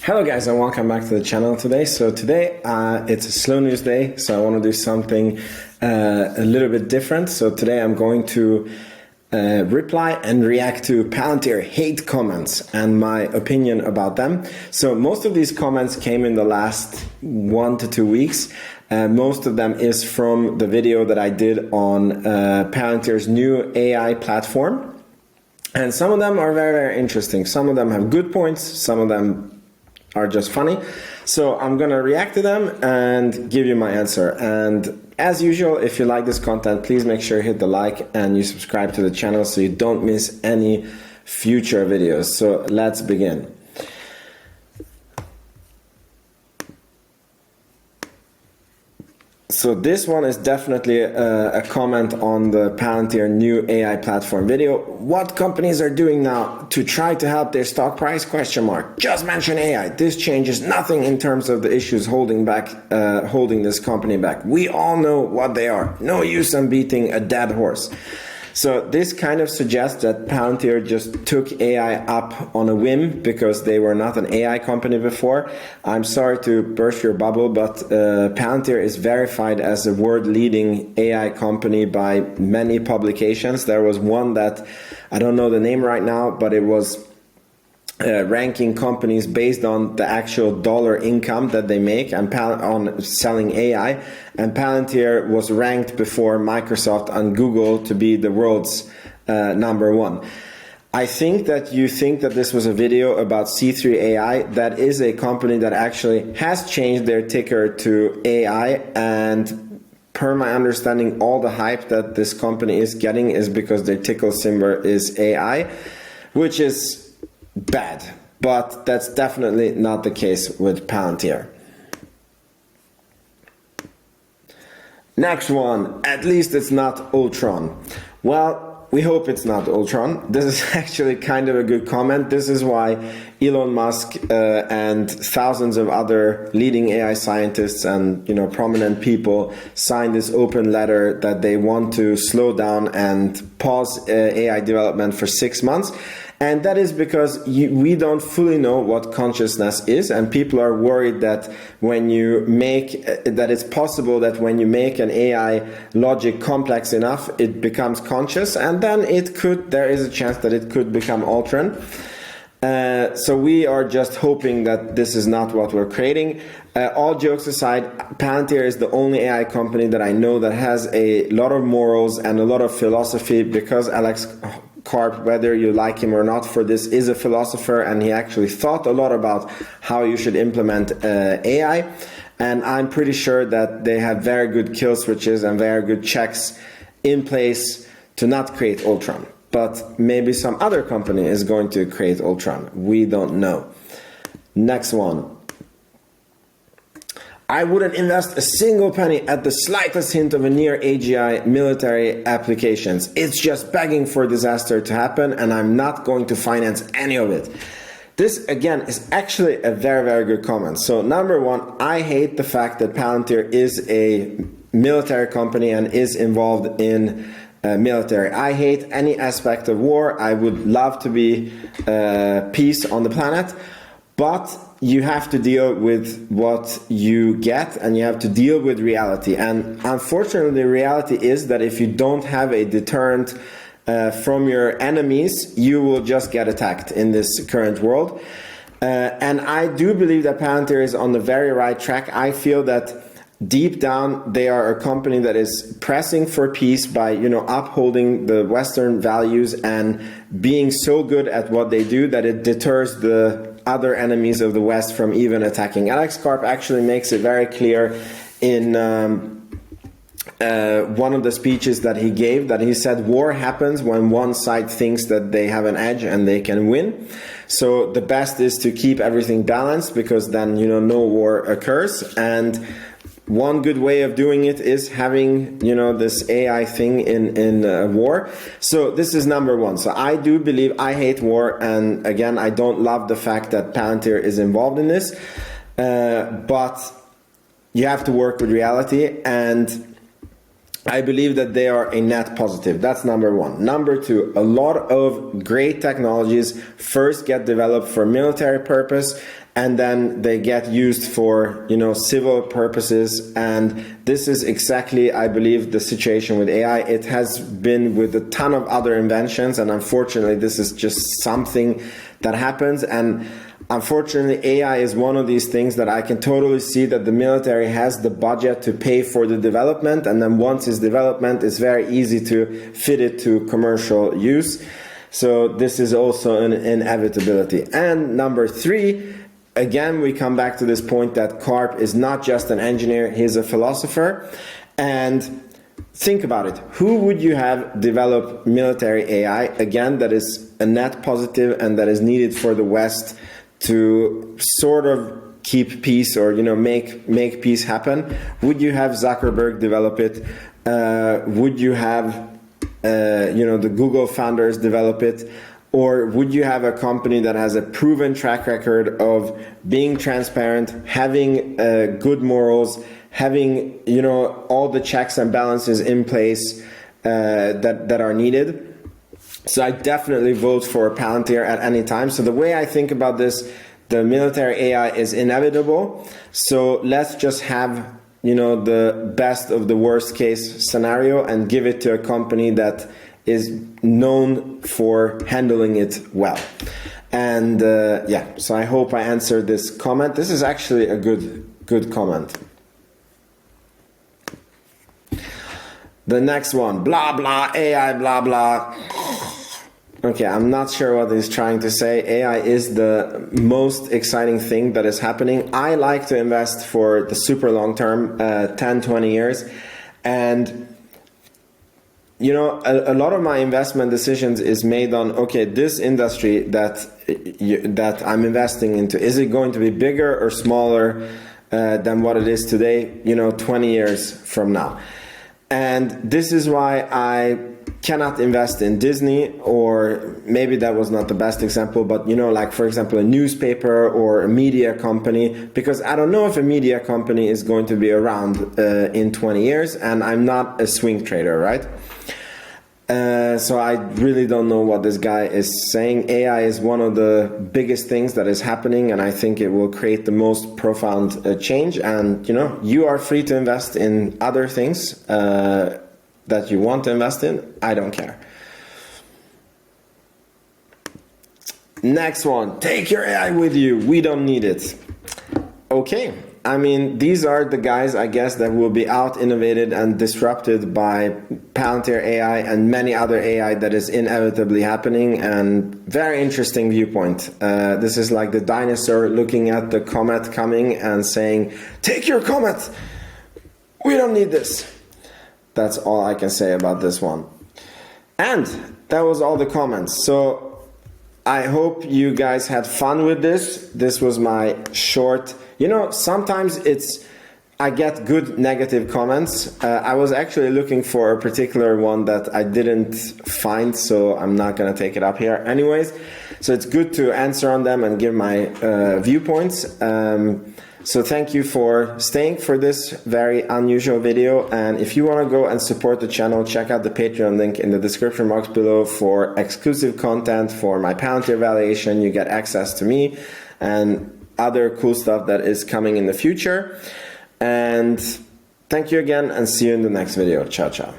Hello guys, and welcome back to the channel today. So today it's a slow news day, so I want to do something a little bit different. So today I'm going to reply and react to Palantir hate comments and my opinion about them. So most of these comments came in the last 1 to 2 weeks. Most of them is from the video that I did on Palantir's new AI platform. And some of them are very, very interesting. Some of them have good points, some of them are just funny. So I'm gonna react to them and give you my answer. And as usual, if you like this content, please make sure you hit the like and you subscribe to the channel so you don't miss any future videos. So let's begin. So this one is definitely a comment on the Palantir new AI platform video. What companies are doing now to try to help their stock price? Question mark. Just mention AI. This changes nothing in terms of the issues holding this company back. We all know what they are. No use in beating a dead horse. So this kind of suggests that Palantir just took AI up on a whim because they were not an AI company before. I'm sorry to burst your bubble, but Palantir is verified as a world-leading AI company by many publications. There was one that, I don't know the name right now, but it was ranking companies based on the actual dollar income that they make and on selling AI, and Palantir was ranked before Microsoft and Google to be the world's #1. I think that you think that this was a video about C3 AI. That is a company that actually has changed their ticker to AI, and per my understanding, all the hype that this company is getting is because their ticker symbol is AI, which is bad, but that's definitely not the case with Palantir. Next one, at least it's not Ultron. Well, we hope it's not Ultron. This is actually kind of a good comment. This is why Elon Musk and thousands of other leading AI scientists and prominent people signed this open letter that they want to slow down and pause AI development for 6 months. And that is because we don't fully know what consciousness is, and people are worried that it's possible that when you make an AI logic complex enough, it becomes conscious, and then there is a chance that it could become Ultron. So we are just hoping that this is not what we're creating. All jokes aside, Palantir is the only AI company that I know that has a lot of morals and a lot of philosophy, because Alex Karp, whether you like him or not for this, is a philosopher, and he actually thought a lot about how you should implement AI. And I'm pretty sure that they have very good kill switches and very good checks in place to not create Ultron. But maybe some other company is going to create Ultron. We don't know. Next one. I wouldn't invest a single penny at the slightest hint of a near AGI military applications. It's just begging for disaster to happen, and I'm not going to finance any of it. This, again, is actually a very, very good comment. So, number one, I hate the fact that Palantir is a military company and is involved in military. I hate any aspect of war. I would love to be peace on the planet, but you have to deal with what you get, and you have to deal with reality. And unfortunately, the reality is that if you don't have a deterrent from your enemies, you will just get attacked in this current world. And I do believe that Palantir is on the very right track. I feel that deep down, they are a company that is pressing for peace by, upholding the Western values and being so good at what they do that it deters the other enemies of the West from even attacking. Alex Karp actually makes it very clear in one of the speeches that he gave, that he said war happens when one side thinks that they have an edge and they can win. So the best is to keep everything balanced, because then no war occurs. And one good way of doing it is having, this AI thing in war. So this is number one. So I do believe, I hate war, and again, I don't love the fact that Palantir is involved in this, but you have to work with reality, and I believe that they are a net positive. That's number one. Number two, a lot of great technologies first get developed for military purpose, and then they get used for, you know, civil purposes. And this is exactly, I believe, the situation with AI. It has been with a ton of other inventions, and unfortunately this is just something that happens. And unfortunately, AI is one of these things that I can totally see that the military has the budget to pay for the development, and then once it's development, it's very easy to fit it to commercial use. So this is also an inevitability. And number three, again, we come back to this point that Karp is not just an engineer, he's a philosopher. And think about it. Who would you have develop military AI, again, that is a net positive and that is needed for the West to sort of keep peace, or, you know, make peace happen? Would you have Zuckerberg develop it? Would you have you know, the Google founders develop it? Or would you have a company that has a proven track record of being transparent, having good morals, having, you know, all the checks and balances in place that are needed? So I definitely vote for Palantir at any time. So the way I think about this, the military AI is inevitable. So let's just have, you know, the best of the worst case scenario and give it to a company that is known for handling it well. And yeah, so I hope I answered this comment. This is actually a good comment. The next one, blah blah AI blah blah. Okay, I'm not sure what he's trying to say. AI is the most exciting thing that is happening. I like to invest for the super long term, 10, 20 years. And, you know, a lot of my investment decisions is made on, okay, this industry that I'm investing into, is it going to be bigger or smaller than what it is today, you know, 20 years from now? And this is why I cannot invest in Disney, or maybe that was not the best example, but, you know, like for example a newspaper or a media company, because I don't know if a media company is going to be around in 20 years, and I'm not a swing trader, right? So I really don't know what this guy is saying. AI is one of the biggest things that is happening, and I think it will create the most profound change. And, you know, you are free to invest in other things that you want to invest in. I don't care. Next one, take your AI with you. We don't need it. Okay, I mean, these are the guys, I guess, that will be out innovated and disrupted by Palantir AI and many other AI that is inevitably happening. And very interesting viewpoint. This is like the dinosaur looking at the comet coming and saying, take your comet. We don't need this. That's all I can say about this one. And that was all the comments. So I hope you guys had fun with this. This was my short, you know, sometimes I get good negative comments. I was actually looking for a particular one that I didn't find, so I'm not going to take it up here. Anyways, so it's good to answer on them and give my viewpoints. So thank you for staying for this very unusual video. And if you want to go and support the channel, check out the Patreon link in the description box below for exclusive content, for my Palantir valuation. You get access to me and other cool stuff that is coming in the future. And thank you again, and see you in the next video. Ciao, ciao.